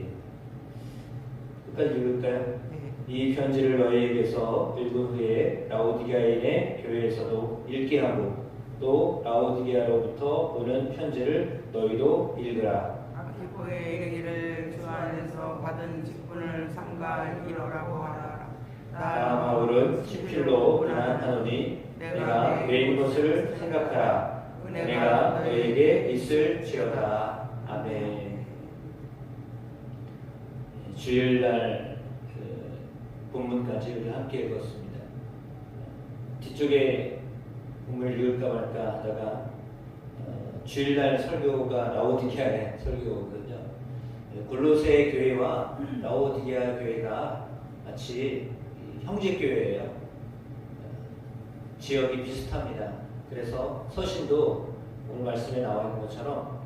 예. 끝까지 읽을까요? 이 편지를 너희에게서 읽은 후에 라오디게아인의 교회에서도 읽게 하고 또 라오디게아로부터 오는 편지를 너희도 읽으라. 아키포에 이르기를 주 안에서 받은 직분을 삼가 이루라고 하라. 나 바울은 시필로 고난하노니 내가 외인 것을 생각하라. 은혜가 너희에게 있을지어다. 아멘. 주일날 본문까지 우리 함께 읽었습니다. 뒤쪽에 본문을 읽을까 말까 하다가 주일날 설교가 라오디게아의 설교거든요. 골로새 교회와 라오디게아 교회가 마치 형제교회예요. 지역이 비슷합니다. 그래서 서신도 오늘 말씀에 나와 있는 것처럼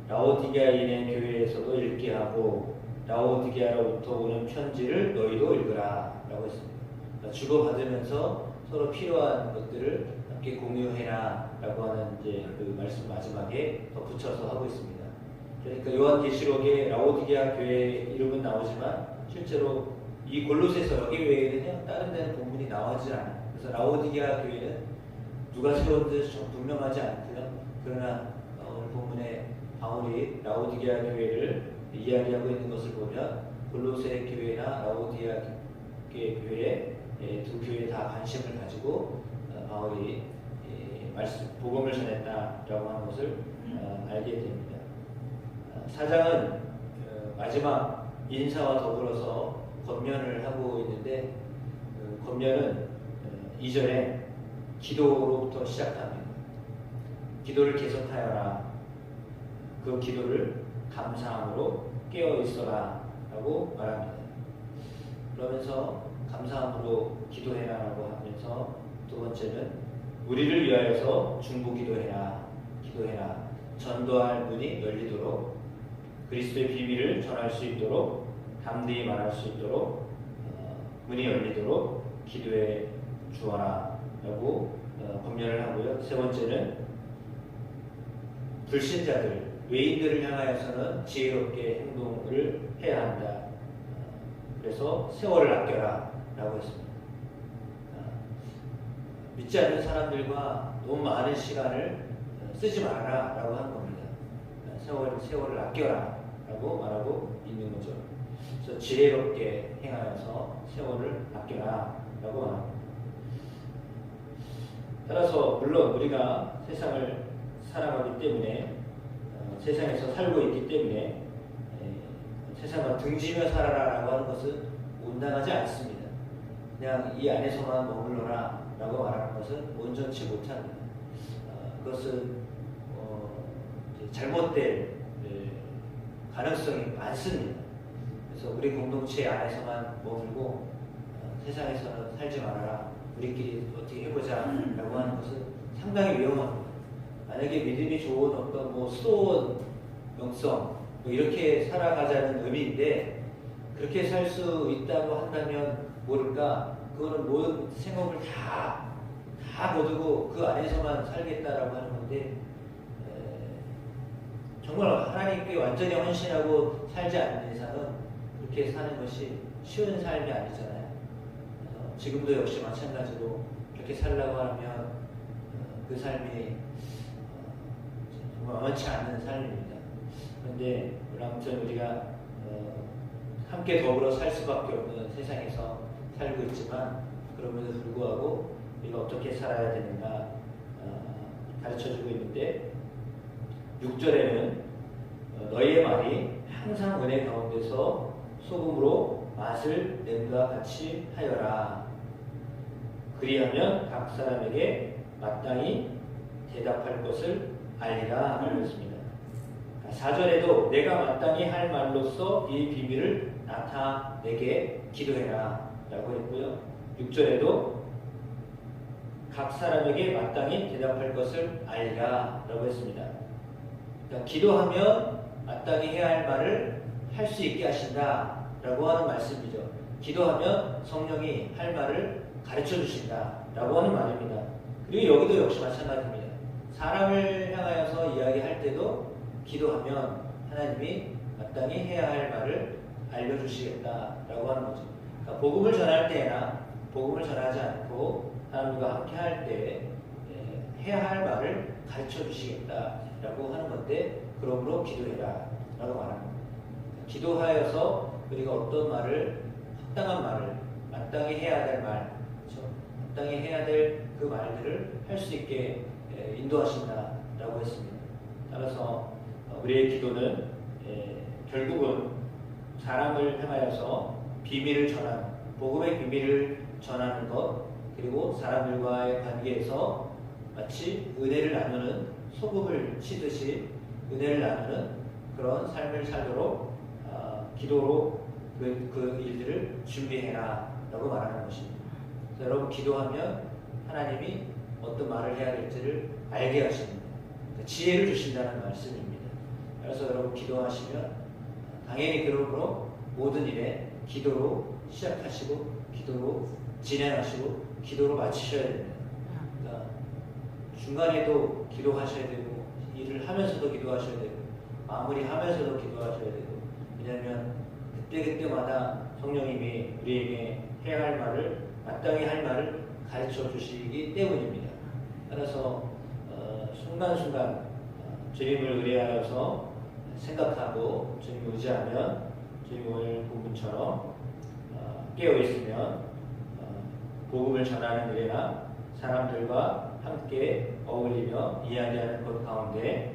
라오디게아인의 교회에서도 읽게 하고 라오디게아로부터 오는 편지를 너희도 읽으라 라고 했습니다. 주고받으면서 서로 필요한 것들을 함께 공유해라 라고 하는 이제 그 말씀 마지막에 덧붙여서 하고 있습니다. 그러니까 요한계시록에 라오디게아 교회 이름은 나오지만 실제로 이 골로새서 여기 외에는요 다른 데는 본문이 나오지 않아요. 그래서 라오디게아 교회는 누가 세웠는지 좀 분명하지 않고요. 그러나 오늘 본문에 바울이 라오디게아 교회를 이야기하고 있는 것을 보면 골로새 교회나 라오디게아 교회 두 교회에 다 관심을 가지고 바울이 말씀 복음을 전했다라고 하는 것을 알게 됩니다. 사장은 마지막 인사와 더불어서 권면을 하고 있는데 권면은 이전에 기도로부터 시작합니다. 기도를 계속하여라. 그 기도를 감사함으로 깨어 있어라 라고 말합니다. 그러면서 감사함으로 기도해라 라고 하면서 두 번째는 우리를 위하여서 중보기도해라. 기도해라. 전도할 문이 열리도록 그리스도의 비밀을 전할 수 있도록 담대히 말할 수 있도록 문이 열리도록 기도해 주어라 라고 권면을 하고요. 세 번째는 불신자들, 외인들을 향하여서는 지혜롭게 행동을 해야 한다. 그래서 세월을 아껴라 라고 했습니다. 믿지 않는 사람들과 너무 많은 시간을 쓰지 말아라 라고 하는 겁니다. 세월을 아껴라 라고 말하고 있는 거죠. 그래서 지혜롭게 행하여서 세월을 아껴라 라고 말합니다. 따라서 물론 우리가 세상을 살아가기 때문에 세상에서 살고 있기 때문에 세상과 등지며 살아라 라고 하는 것은 온당하지 않습니다. 그냥 이 안에서만 머물러라 라고 말하는 것은 온전치 못합니다. 그것은 잘못될 가능성이 많습니다. 그래서 우리 공동체 안에서만 머물고 세상에서는 살지 말아라, 우리끼리 어떻게 해보자 라고 하는 것은 상당히 위험합니다. 만약에 믿음이 좋은 어떤 수도원 영성 이렇게 살아가자는 의미인데 그렇게 살 수 있다고 한다면 모를까 그거는 모든 생업을 다 거두고 그 안에서만 살겠다라고 하는 건데 정말 하나님께 완전히 헌신하고 살지 않는 이상은 그렇게 사는 것이 쉬운 삶이 아니잖아요. 지금도 역시 마찬가지로 그렇게 살려고 하면 그 삶이 정말 만만치 않은 삶입니다. 그런데 아무튼 우리가 함께 더불어 살 수밖에 없는 세상에서 살고 있지만 그럼에도 불구하고 우리가 어떻게 살아야 되는가 가르쳐주고 있는데 6절에는 너희의 말이 항상 은혜 가운데서 소금으로 맛을 낸과 같이 하여라. 그리하면 각 사람에게 마땅히 대답할 것을 알리라 하고 있습니다. 4절에도 내가 마땅히 할 말로써 이 비밀을 나타내게 기도해라 라고 했고요. 6절에도 각 사람에게 마땅히 대답할 것을 알리라 라고 했습니다. 그러니까 기도하면 마땅히 해야 할 말을 할 수 있게 하신다 라고 하는 말씀이죠. 기도하면 성령이 할 말을 가르쳐 주신다 라고 하는 말입니다. 그리고 여기도 역시 마찬가지입니다. 사람을 향하여서 이야기할 때도 기도하면 하나님이 마땅히 해야 할 말을 알려주시겠다라고 하는 거죠. 그러니까 복음을 전할 때나 복음을 전하지 않고 사람들과 함께 할 때 해야 할 말을 가르쳐 주시겠다라고 하는 건데, 그러므로 기도해라라고 말하는 겁니다. 기도하여서 우리가 어떤 말을, 합당한 말을, 마땅히 해야 될 말, 그렇죠? 마땅히 해야 될 그 말들을 할 수 있게 인도하신다라고 했습니다. 따라서 우리의 기도는 결국은 사람을 향하여서 비밀을 전하는, 복음의 비밀을 전하는 것, 그리고 사람들과의 관계에서 마치 은혜를 나누는, 소금을 치듯이 은혜를 나누는 그런 삶을 살도록 기도로 그 일들을 준비해라 라고 말하는 것입니다. 그래서 여러분, 기도하면 하나님이 어떤 말을 해야 될지를 알게 하십니다. 지혜를 주신다는 말씀입니다. 그래서 여러분, 기도하시면 당연히 그러므로 모든 일에 기도로 시작하시고 기도로 진행하시고 기도로 마치셔야 됩니다. 그러니까 중간에도 기도하셔야 되고, 일을 하면서도 기도하셔야 되고, 마무리하면서도 기도하셔야 되고, 왜냐하면 그때그때마다 성령님이 우리에게 해야 할 말을, 마땅히 할 말을 가르쳐 주시기 때문입니다. 따라서 순간순간 주님을 의뢰하여서 생각하고 주님을 의지하면, 주님 오늘 본문처럼 깨어있으면 복음을 전하는 일이나 사람들과 함께 어울리며 이야기하는 것 가운데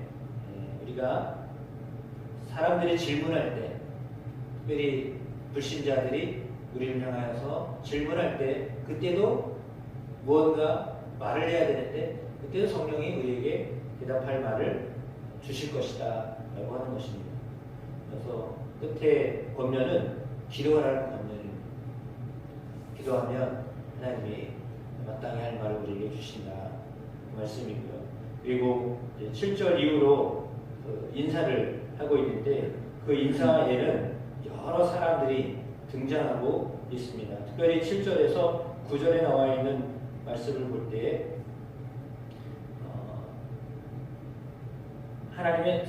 우리가 사람들이 질문할 때, 특별히 불신자들이 우리를 향하여서 질문할 때, 그때도 무언가 말을 해야 되는데 그때도 성령이 우리에게 대답할 말을 주실 것이다 라고 하는 것입니다. 그래서 끝에 권면은 기도하라는 권면입니다. 기도하면 하나님이 마땅히 할 말을 우리에게 주신다 그 말씀이고요. 그리고 7절 이후로 인사를 하고 있는데, 그 인사에는 여러 사람들이 등장하고 있습니다. 특별히 7절에서 9절에 나와 있는 말씀을 볼 때 하나님의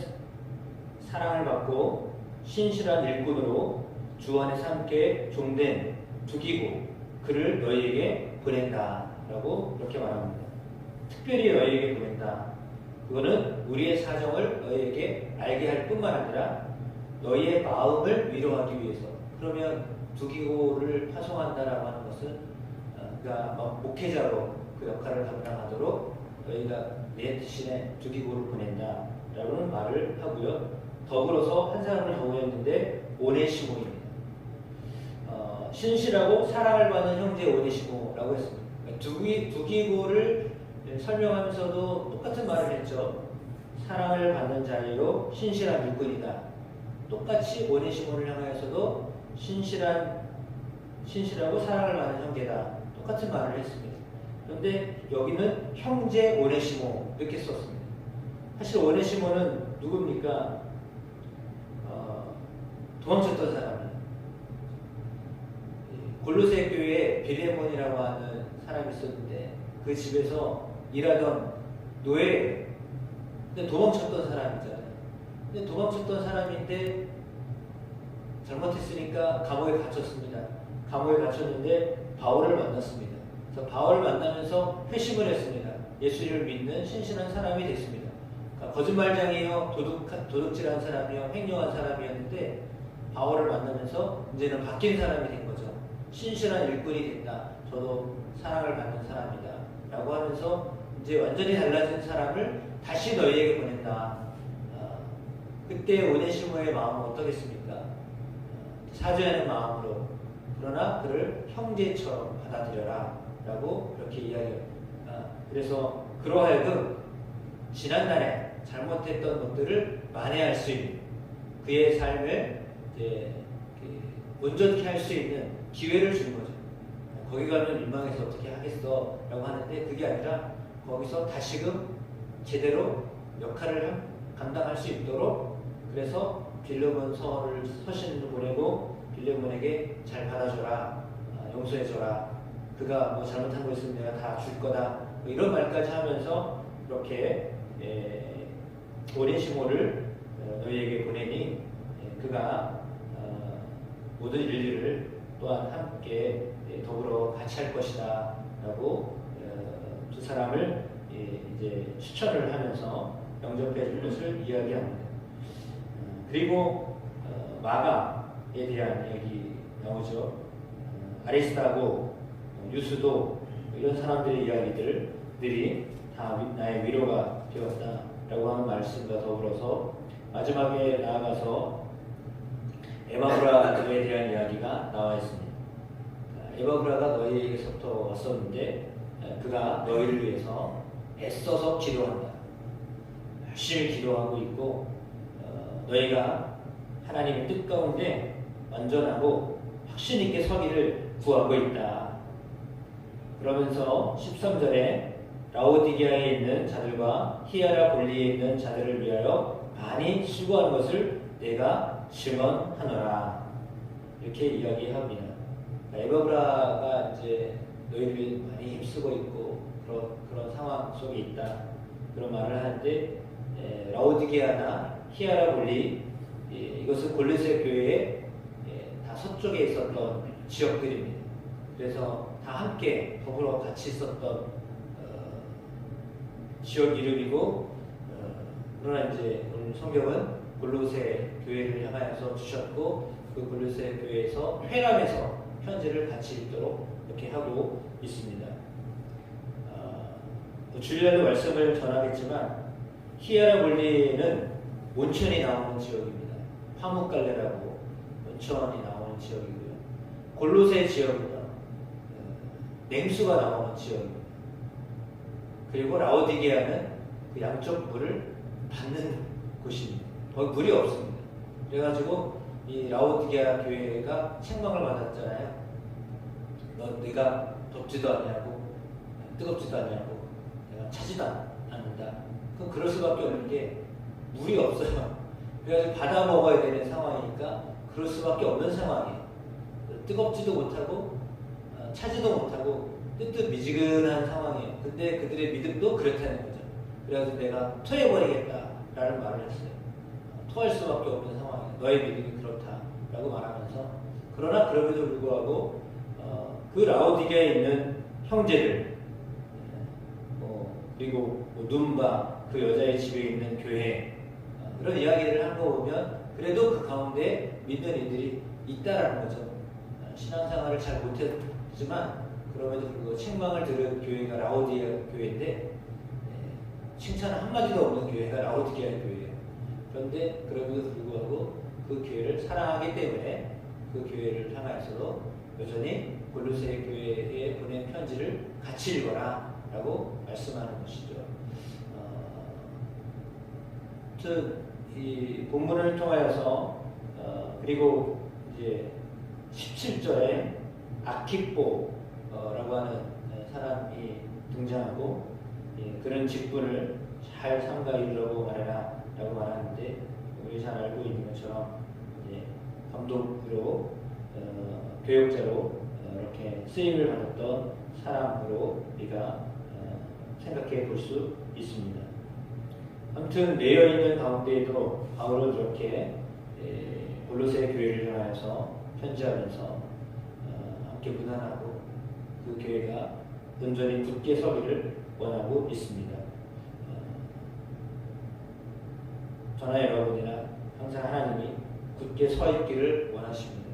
사랑을 받고 신실한 일꾼으로 주 안에서 함께 종된 두기고 그를 너희에게 보낸다 라고 이렇게 말합니다. 특별히 너희에게 보낸다. 그거는 우리의 사정을 너희에게 알게 할 뿐만 아니라 너희의 마음을 위로하기 위해서. 그러면 두기고를 파송한다라고 하는 것은 그러니까 목회자로 그 역할을 감당하도록 너희가 내 대신에 두기고를 보낸다라는 말을 하고요. 더불어서 한 사람을 더 보냈는데 오네시모입니다. 신실하고 사랑을 받는 형제 오네시모라고 했습니다. 두기고를 설명하면서도 똑같은 말을 했죠. 사랑을 받는 자예요, 신실한 일꾼이다. 똑같이 오네시모를 향하여서도 신실하고 사랑을 받는 형제다. 똑같은 말을 했습니다. 그런데 여기는 형제 오네시모 이렇게 썼습니다. 사실 오네시모는 누굽니까? 도망쳤던 사람이에요. 골로새 교회에 빌레몬이라고 하는 사람이 있었는데 그 집에서 일하던 노예예요. 근데 도망쳤던 사람이잖아요. 근데 도망쳤던 사람인데 잘못했으니까 감옥에 갇혔습니다. 감옥에 갇혔는데 바울을 만났습니다. 그래서 바울을 만나면서 회심을 했습니다. 예수를 믿는 신실한 사람이 됐습니다. 그러니까 거짓말장이요, 도둑질한 사람이요, 횡령한 사람이었는데 바울을 만나면서 이제는 바뀐 사람이 된 거죠. 신실한 일꾼이 됐다. 저도 사랑을 받는 사람이다. 라고 하면서 이제 완전히 달라진 사람을 다시 너희에게 보낸다. 그때 오네시모의 마음은 어떻겠습니까? 사죄하는 마음으로, 그러나 그를 형제처럼 받아들여라 라고 이렇게 이야기합니다. 그래서 그러하여금 지난날에 잘못했던 것들을 만회할 수 있는, 그의 삶을 이제 온전케 할 수 있는 기회를 주는 거죠. 거기 가면 민망해서 어떻게 하겠어 라고 하는데, 그게 아니라 거기서 다시금 제대로 역할을 감당할 수 있도록, 그래서 빌레몬 서신을 보내고 빌레몬에게 잘 받아줘라, 용서해줘라, 그가 뭐 잘못한 거 있으면 내가 다 줄 거다, 뭐 이런 말까지 하면서 이렇게 오네시모를 너희에게 보내니 그가 모든 인류를 또한 함께 더불어 같이 할 것이다 라고 두 사람을 이제 추천을 하면서 영접해 줄 것을 이야기합니다. 그리고 마가에 대한 얘기 나오죠. 아리스타고 유스도 이런 사람들의 이야기들이 다 나의 위로가 되었다라고 하는 말씀과 더불어서 마지막에 나아가서 에바브라에 대한 이야기가 나와 있습니다. 에바브라가 너희에게서부터 왔었는데 그가 너희를 위해서 애써서 기도한다. 열심히 기도하고 있고 너희가 하나님의 뜻 가운데 완전하고 확신 있게 서기를 구하고 있다. 그러면서 13절에 라오디게아에 있는 자들과 히에라볼리에 있는 자들을 위하여 많이 수고한 것을 내가 증언하노라. 이렇게 이야기합니다. 에바브라가 이제 너희들이 많이 힘쓰고 있고 그런 상황 속에 있다. 그런 말을 하는데 라오디게아나 히에라볼리 이것은 골로새 교회의 다 서쪽에 있었던 지역들입니다. 그래서 다 함께 더불어 같이 있었던 지역 이름이고 그러나 이제 오늘 성경은 골로새 교회를 향하여서 주셨고 그 골로새 교회에서 회람해서 편지를 같이 읽도록 이렇게 하고 있습니다. 주일날도 말씀을 전하겠지만 히에라볼리는 온천이 나오는 지역입니다. 화목갈래라고 온천이 나오는 지역이고요. 골로새 지역은 냉수가 나오는 지역입니다. 그리고 라오디게아는 그 양쪽 물을 받는 곳입니다. 거기 물이 없습니다. 그래가지고 이 라오디게아 교회가 책망을 받았잖아요. 네가 덥지도 않냐고 뜨겁지도 않냐고 내가 차지도 않는다. 그럼 그럴 수밖에 없는 게 물이 없어요. 그래가지고 받아 먹어야 되는 상황이니까 그럴 수밖에 없는 상황이에요. 뜨겁지도 못하고 차지도 못하고 뜨뜻미지근한 상황이에요. 근데 그들의 믿음도 그렇다는 거죠. 그래서 내가 토해버리겠다라는 말을 했어요. 토할 수밖에 없는 상황이에요. 너의 믿음이 그렇다라고 말하면서 그러나 그럼에도 불구하고 그 라오디게아에 있는 형제들 그리고 눈바 그 여자의 집에 있는 교회 그런 이야기를 하는 거 보면 그래도 그 가운데 믿는 이들이 있다라는 거죠. 신앙생활을 잘 못했지만 그럼에도 불구하고 책망을 들은 교회가 라오디게아 교회인데 칭찬 한마디도 없는 교회가 라오디게아 교회예요. 그런데 그럼에도 불구하고 그 교회를 사랑하기 때문에 그 교회를 향하여서도 여전히 골로새 교회에 보낸 편지를 같이 읽어라 라고 말씀하는 것이죠. 아무튼 이 본문을 통하여서 그리고 이제 17절에 아키뽀라고 하는 사람이 등장하고 그런 직분을 잘 삼가 이루라고 말해라 라고 말하는데 우리 잘 알고 있는 것처럼 감독으로 교역자로 이렇게 쓰임을 받았던 사람으로 우리가 생각해 볼 수 있습니다. 아무튼 매여 있는 가운데에도 바울은 이렇게 골로새 교회를 향하여서 편지하면서 함께 문안하고 그 교회가 온전히 굳게 서기를 원하고 있습니다. 저나 여러분이나 항상 하나님이 굳게 서 있기를 원하십니다.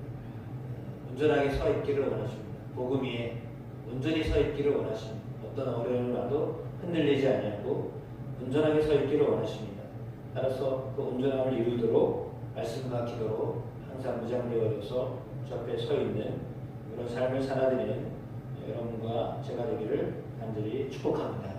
온전하게 서 있기를 원하십니다. 복음 위에 온전히 서 있기를 원하십니다. 어떤 어려움을 와도 흔들리지 아니하고 온전하게 서 있기를 원하십니다. 따라서 그 온전함을 이루도록 말씀과 기도로 항상 무장되어져서 주 앞에 서 있는 그런 삶을 살아드리는 여러분과 제가 되기를 간절히 축복합니다.